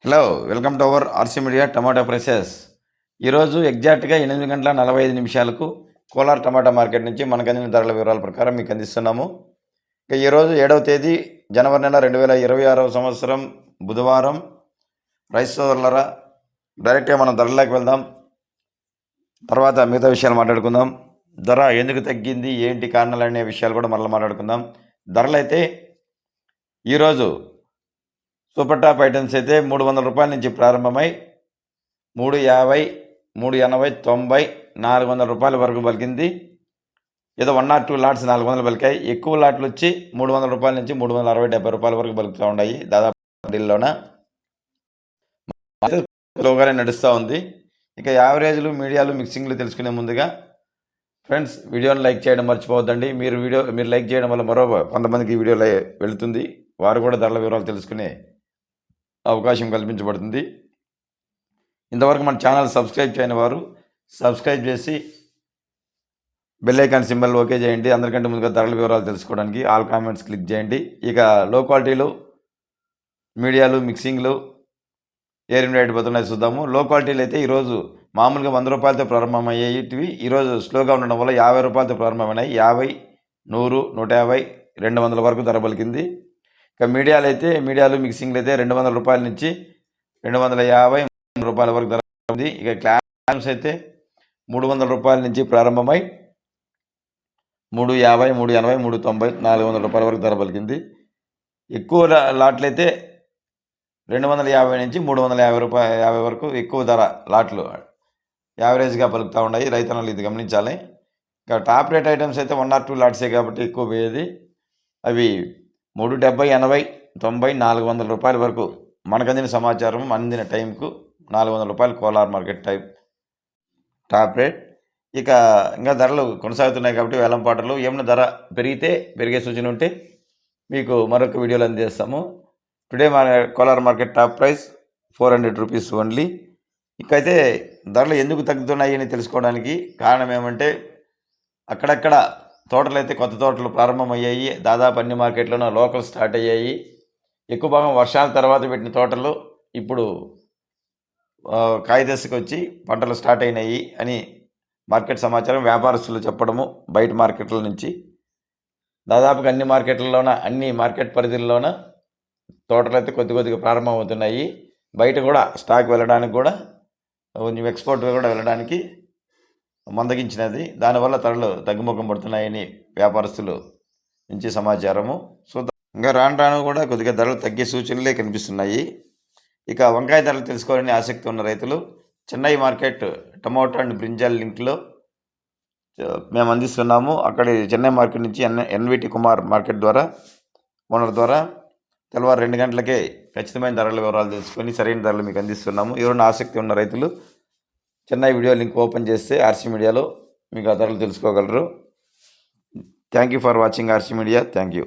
Hello, welcome to our RC media tomato prices. ఈరోజు ఎగ్జాక్ట్గా 8 గంటల 45 నిమిషాలకు కోలార్ టమాటా మార్కెట్ నుంచి మనకు అందిన ధరల వివరాల ప్రకారం మీకు అందిస్తున్నాము. ఇక ఈరోజు 7వ తేదీ జనవరి నెల 2026వ సంవత్సరం బుధవారం. రైస్ సోదరులరా, డైరెక్ట్గా మనం ధరలోకి వెళ్దాం. తర్వాత మిగతా విషయాలు మాట్లాడుకుందాం. ధర ఎందుకు తగ్గింది, ఏంటి కారణాలు అనే విషయాలు కూడా మళ్ళీ మాట్లాడుకుందాం. ధరలు అయితే ఈరోజు సూపర్ టాప్ ఐటమ్స్ అయితే 300 రూపాయల నుంచి ప్రారంభమై 350, 380, 90, 400 రూపాయల వరకు పలికింది. ఏదో 1 or 2 లాట్స్ 400 పలికాయి. ఎక్కువ లాట్లు వచ్చి 300 రూపాయల నుంచి 360, 70 రూపాయల వరకు పలుకుతూ ఉన్నాయి. దాదాపు డీల్లోన స్లోగానే నడుస్తూ ఉంది. ఇక యావరేజ్లు, మీడియాలు, మిక్సింగ్లు తెలుసుకునే ముందుగా ఫ్రెండ్స్, వీడియోని లైక్ చేయడం మర్చిపోవద్దండి. మీరు లైక్ చేయడం వల్ల మరో కొంతమందికి వీడియో వెళుతుంది. వారు కూడా ధరల వివరాలు తెలుసుకునే అవకాశం కల్పించబడుతుంది. ఇంతవరకు మన ఛానల్ సబ్స్క్రైబ్ చేయని వారు సబ్స్క్రైబ్ చేసి బెల్ ఐకాన్ సింబల్ ఓకే చేయండి. అందరికంటే ముందుగా ధరల వివరాలు తెలుసుకోవడానికి ఆల్ కామెంట్స్ క్లిక్ చేయండి. ఇక లో క్వాలిటీలు, మీడియాలు, మిక్సింగ్లు ఏ రేట్ అయిపోతున్నాయి చూద్దాము. లో క్వాలిటీలు అయితే ఈరోజు మామూలుగా 100 రూపాయలతో ప్రారంభమయ్యేటివి ఈరోజు స్లోగా ఉండడం వల్ల 50 రూపాయలతో ప్రారంభమైనాయి. 50, 100, 150, 200 వరకు ధర పలికింది. ఇక మీడియాలు, మిక్సింగ్లు అయితే 200 రూపాయల నుంచి 250 రూపాయల వరకు ధర ఉంది. ఇక క్లామ్స్ అయితే 300 రూపాయల నుంచి ప్రారంభమై 350, 380, 390, 400 రూపాయల వరకు ధర పలికింది. ఎక్కువ లాట్లు అయితే 250 నుంచి 350 వరకు ఎక్కువ ధర లాట్లు యావరేజ్గా పలుకుతూ ఉన్నాయి. రైతన్నలు ఇది గమనించాలి. ఇక టాప్ రేట్ ఐటమ్స్ అయితే 1 or 2 లాట్సే కాబట్టి ఎక్కువ పోయేది. అవి 370, 80, 90, 400 రూపాయల వరకు మనకు అందిన సమాచారం, అందిన టైంకు 400 రూపాయలు కోలార్ మార్కెట్ టాప్ రేట్. ఇక ఇంకా ధరలు కొనసాగుతున్నాయి కాబట్టి వేలంపాటలు ఏమైనా ధర పెరిగే సూచన ఉంటే మీకు మరొక వీడియోలో అందజేస్తాము. Today Kolar market top price 400 rupees only. ఇకైతే ధరలు ఎందుకు తగ్గుతున్నాయి అని తెలుసుకోవడానికి కారణం ఏమంటే, అక్కడక్కడ తోటలు అయితే కొత్త తోటలు ప్రారంభమయ్యాయి. దాదాపు అన్ని మార్కెట్లోనూ లోకల్ స్టార్ట్ అయ్యాయి. ఎక్కువ భాగం వర్షాల తర్వాత పెట్టిన తోటలు ఇప్పుడు కాయదశకు వచ్చి పంటలు స్టార్ట్ అయినాయి అని మార్కెట్ సమాచారం, వ్యాపారస్తులు చెప్పడము. బయట మార్కెట్ల నుంచి దాదాపుగా అన్ని మార్కెట్ పరిధిల్లోన తోటలు అయితే కొద్దిగా ప్రారంభం అవుతున్నాయి. బయట కూడా స్టాక్ వెళ్ళడానికి కూడా, కొంచెం ఎక్స్పోర్ట్ కూడా వెళ్ళడానికి మందగించినది. దానివల్ల ధరలు తగ్గుముఖం పడుతున్నాయని వ్యాపారస్తులు నుంచి సమాచారము. సో ఇంకా రాను కూడా కొద్దిగా ధరలు తగ్గే సూచనలే కనిపిస్తున్నాయి. ఇక వంకాయ ధరలు తెలుసుకోవాలని ఆసక్తి ఉన్న రైతులు Chennai market tomato and brinjal లింక్లో మేము అందిస్తున్నాము. అక్కడ చెన్నై మార్కెట్ నుంచి ఎన్విటి కుమార్ మార్కెట్ ద్వారా, ఓనర్ ద్వారా తెల్లవారు 2 గంటలకే ఖచ్చితమైన ధరల వివరాలు తెలుసుకొని సరైన ధరలు మీకు అందిస్తున్నాము. ఎవరైనా ఆసక్తి ఉన్న రైతులు చెన్నై వీడియో లింక్ ఓపెన్ చేస్తే ఆర్సీ మీడియాలో మీకు ఆ ధరలు తెలుసుకోగలరు. Thank you for watching RC media. Thank you.